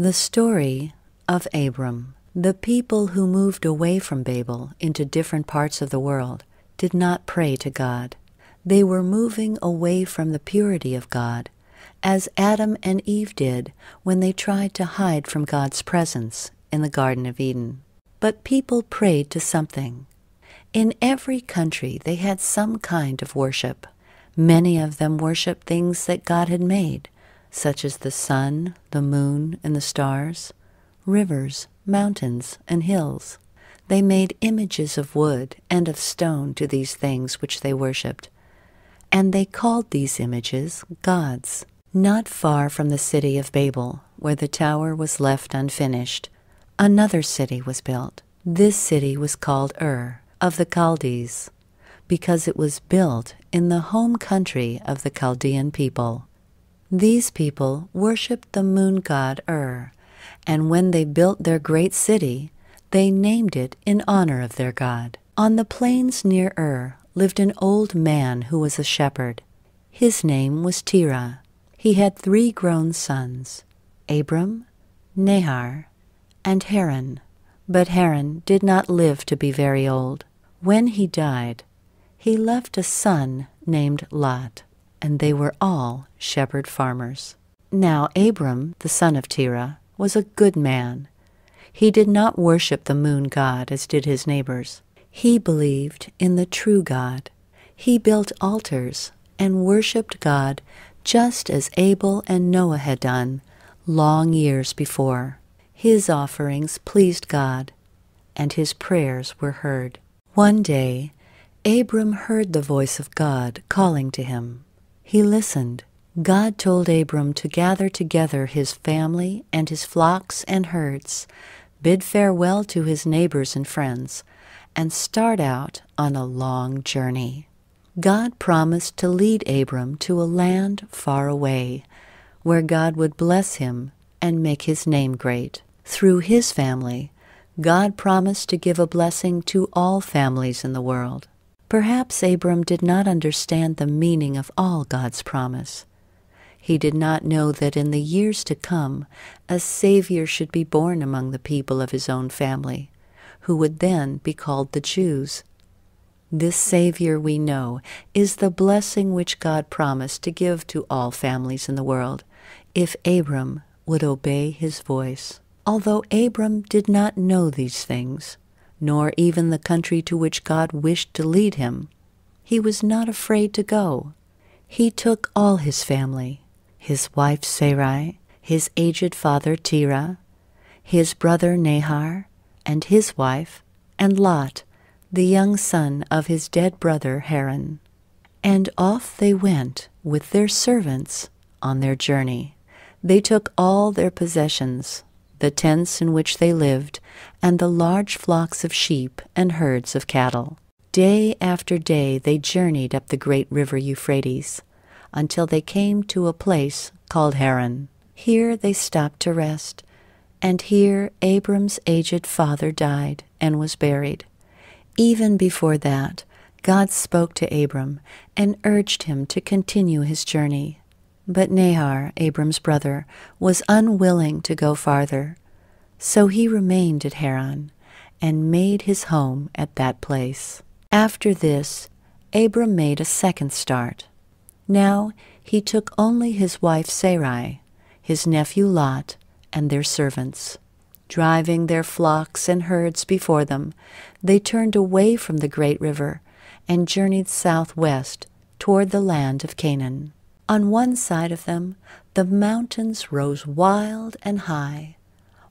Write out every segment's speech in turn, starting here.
The story of Abram. The people who moved away from Babel into different parts of the world did not pray to God. They were moving away from the purity of God, as Adam and Eve did when they tried to hide from God's presence in the Garden of Eden. But people prayed to something. In every country they had some kind of worship. Many of them worshiped things that God had made, such as the sun, the moon, and the stars, rivers, mountains, and hills. They made images of wood and of stone to these things which they worshipped, and they called these images gods. Not far from the city of Babel, where the tower was left unfinished, another city was built. This city was called Ur of the Chaldees, because it was built in the home country of the Chaldean people. These people worshipped the moon god Ur, and when they built their great city, they named it in honor of their god. On the plains near Ur lived an old man who was a shepherd. His name was Terah. He had 3 grown sons, Abram, Nahor, and Haran. But Haran did not live to be very old. When he died, he left a son named Lot, and they were all shepherd farmers. Now Abram, the son of Terah, was a good man. He did not worship the moon god as did his neighbors. He believed in the true God. He built altars and worshipped God just as Abel and Noah had done long years before. His offerings pleased God, and his prayers were heard. One day, Abram heard the voice of God calling to him. He listened. God told Abram to gather together his family and his flocks and herds, bid farewell to his neighbors and friends, and start out on a long journey. God promised to lead Abram to a land far away, where God would bless him and make his name great. Through his family, God promised to give a blessing to all families in the world. Perhaps Abram did not understand the meaning of all God's promise. He did not know that in the years to come, a Savior should be born among the people of his own family, who would then be called the Jews. This Savior, we know, is the blessing which God promised to give to all families in the world, if Abram would obey his voice. Although Abram did not know these things, nor even the country to which God wished to lead him, he was not afraid to go. He took all his family, his wife Sarai, his aged father Terah, his brother Nahor, and his wife, and Lot, the young son of his dead brother Haran. And off they went with their servants on their journey. They took all their possessions, the tents in which they lived, and the large flocks of sheep and herds of cattle. Day after day they journeyed up the great river Euphrates, until they came to a place called Haran. Here they stopped to rest, and here Abram's aged father died and was buried. Even before that, God spoke to Abram and urged him to continue his journey. But Nahor, Abram's brother, was unwilling to go farther, so he remained at Haran and made his home at that place. After this, Abram made a second start. Now he took only his wife Sarai, his nephew Lot, and their servants. Driving their flocks and herds before them, they turned away from the great river and journeyed southwest toward the land of Canaan. On one side of them, the mountains rose wild and high,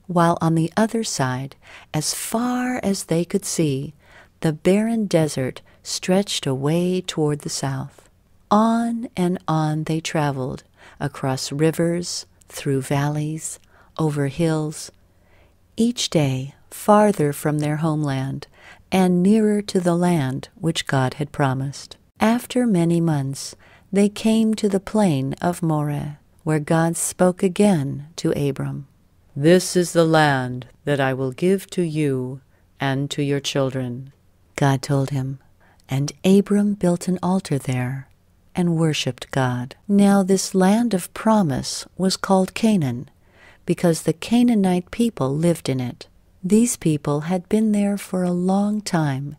while on the other side, as far as they could see, the barren desert stretched away toward the south. On and on they traveled, across rivers, through valleys, over hills, each day farther from their homeland and nearer to the land which God had promised. After many months, they came to the plain of Moreh, where God spoke again to Abram. "This is the land that I will give to you and to your children," God told him. And Abram built an altar there and worshipped God. Now this land of promise was called Canaan, because the Canaanite people lived in it. These people had been there for a long time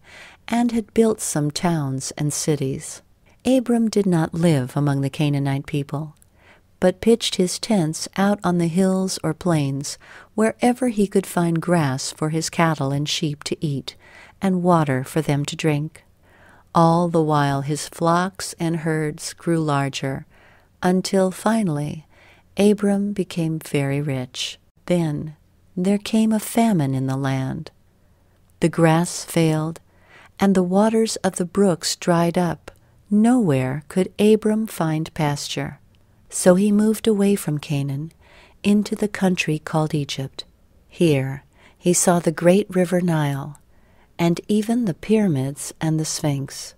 and had built some towns and cities. Abram did not live among the Canaanite people, but pitched his tents out on the hills or plains wherever he could find grass for his cattle and sheep to eat and water for them to drink. All the while his flocks and herds grew larger, until finally Abram became very rich. Then there came a famine in the land. The grass failed, and the waters of the brooks dried up. Nowhere could Abram find pasture. So he moved away from Canaan into the country called Egypt. Here he saw the great river Nile, and even the pyramids and the Sphinx.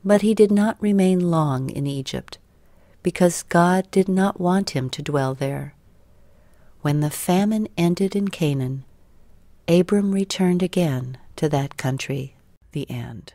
But he did not remain long in Egypt, because God did not want him to dwell there. When the famine ended in Canaan, Abram returned again to that country. The end.